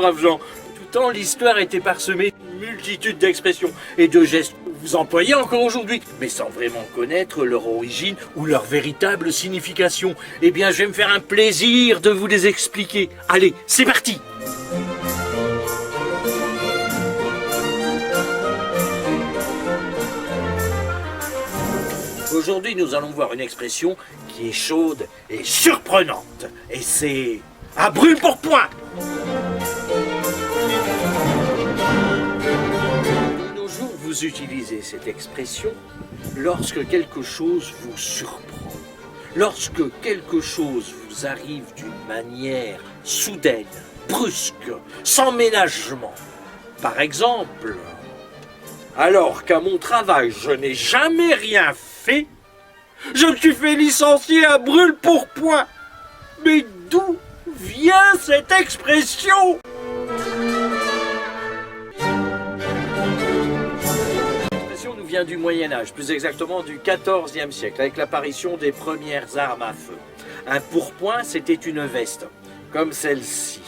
braves gens. Tout le temps, l'histoire était parsemée d'une multitude d'expressions et de gestes que vous employez encore aujourd'hui, mais sans vraiment connaître leur origine ou leur véritable signification. Eh bien, je vais me faire un plaisir de vous les expliquer. Allez, c'est parti! Aujourd'hui, nous allons voir une expression qui est chaude et surprenante. Et c'est « à brûle-pourpoint ». De nos jours, vous utilisez cette expression lorsque quelque chose vous surprend. Lorsque quelque chose vous arrive d'une manière soudaine, brusque, sans ménagement. Par exemple, alors qu'à mon travail, je n'ai jamais rien fait, je me suis fait licencier à brûle-pourpoint. Mais d'où vient cette expression? L'expression nous vient du Moyen-Âge, plus exactement du XIVe siècle, avec l'apparition des premières armes à feu. Un pourpoint, c'était une veste, comme celle-ci.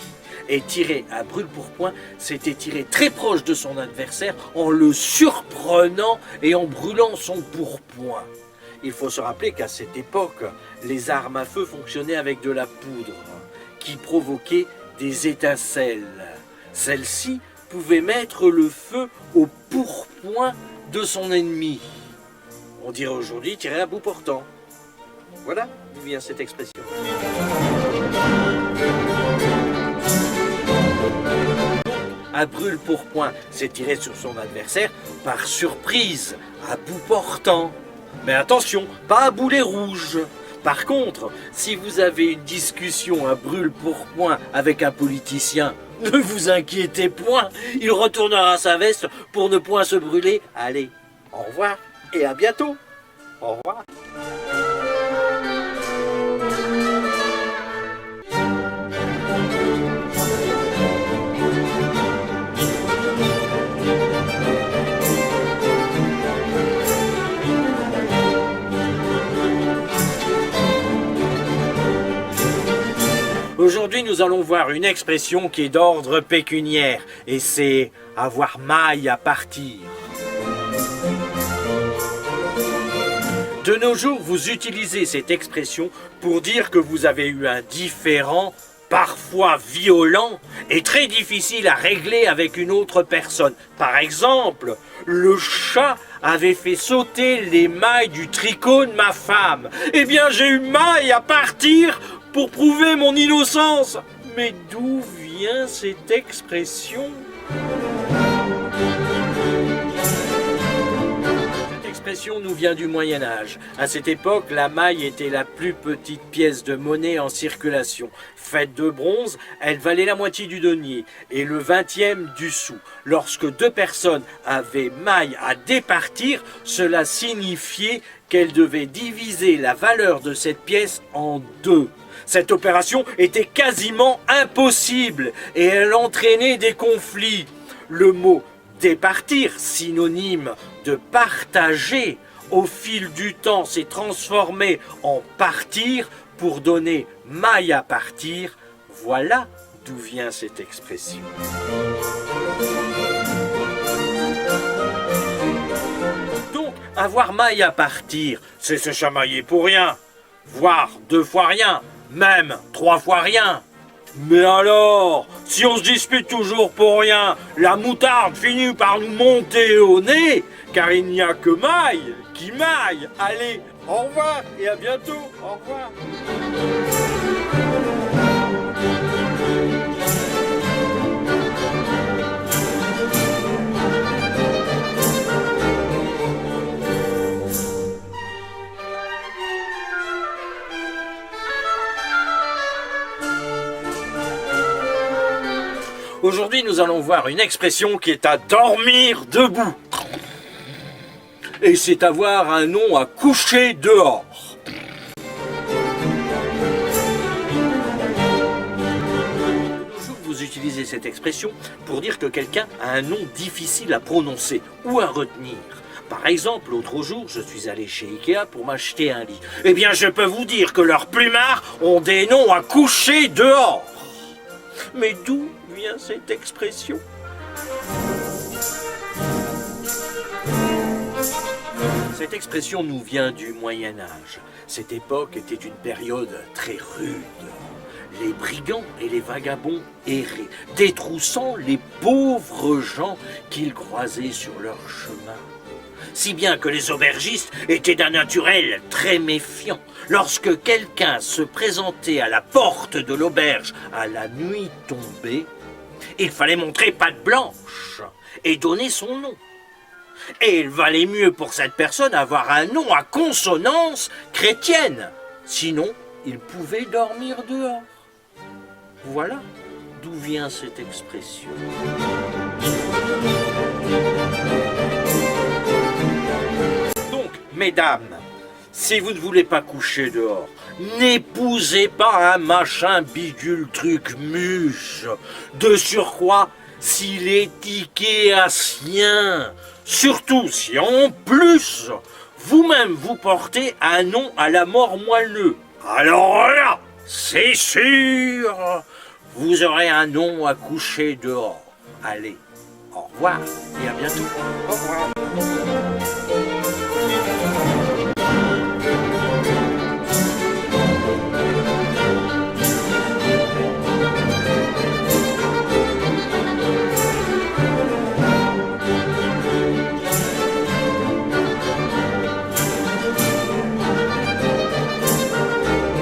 Et tirer à brûle-pourpoint, c'était tirer très proche de son adversaire en le surprenant et en brûlant son pourpoint. Il faut se rappeler qu'à cette époque, les armes à feu fonctionnaient avec de la poudre qui provoquait des étincelles. Celle-ci pouvait mettre le feu au pourpoint de son ennemi. On dirait aujourd'hui tirer à bout portant. Voilà d'où vient cette expression. À brûle-pourpoint, c'est tirer sur son adversaire par surprise, à bout portant. Mais attention, pas à boulet rouge. Par contre, si vous avez une discussion à brûle-pourpoint avec un politicien, ne vous inquiétez point, il retournera sa veste pour ne point se brûler. Allez, au revoir et à bientôt. Au revoir. Aujourd'hui, nous allons voir une expression qui est d'ordre pécuniaire, et c'est « avoir maille à partir ». De nos jours, vous utilisez cette expression pour dire que vous avez eu un différend, parfois violent, et très difficile à régler avec une autre personne. Par exemple, le chat avait fait sauter les mailles du tricot de ma femme. Eh bien, j'ai eu maille à partir pour prouver mon innocence. Mais d'où vient cette expression? Cette expression nous vient du Moyen-Âge. À cette époque, la maille était la plus petite pièce de monnaie en circulation. Faite de bronze, elle valait la moitié du denier et le 20e du sou. Lorsque deux personnes avaient maille à départir, cela signifiait qu'elles devaient diviser la valeur de cette pièce en deux. Cette opération était quasiment impossible et elle entraînait des conflits. Le mot « départir », synonyme de « partager », au fil du temps s'est transformé en « partir » pour donner « maille à partir ». Voilà d'où vient cette expression. Donc, avoir maille à partir, c'est se chamailler pour rien, voire 2 fois rien. Même 3 fois rien. Mais alors, si on se dispute toujours pour rien, la moutarde finit par nous monter au nez, car il n'y a que maille qui maille. Allez, au revoir et à bientôt. Au revoir. Aujourd'hui, nous allons voir une expression qui est à dormir debout. Et c'est avoir un nom à coucher dehors. Vous utilisez cette expression pour dire que quelqu'un a un nom difficile à prononcer ou à retenir. Par exemple, l'autre jour, je suis allé chez Ikea pour m'acheter un lit. Eh bien, je peux vous dire que leurs plumards ont des noms à coucher dehors. Mais d'où vient cette expression? Cette expression nous vient du Moyen-Âge. Cette époque était une période très rude. Les brigands et les vagabonds erraient, détroussant les pauvres gens qu'ils croisaient sur leur chemin. Si bien que les aubergistes étaient d'un naturel très méfiant. Lorsque quelqu'un se présentait à la porte de l'auberge à la nuit tombée, il fallait montrer patte blanche et donner son nom. Et il valait mieux pour cette personne avoir un nom à consonance chrétienne. Sinon, il pouvait dormir dehors. Voilà d'où vient cette expression. Donc, mesdames, si vous ne voulez pas coucher dehors, n'épousez pas un machin bidule truc muche. De surcroît, s'il est ickéacien. Surtout si en plus, vous-même vous portez un nom à la mort moelleux. Alors là, c'est sûr, vous aurez un nom à coucher dehors. Allez, au revoir et à bientôt. Au revoir.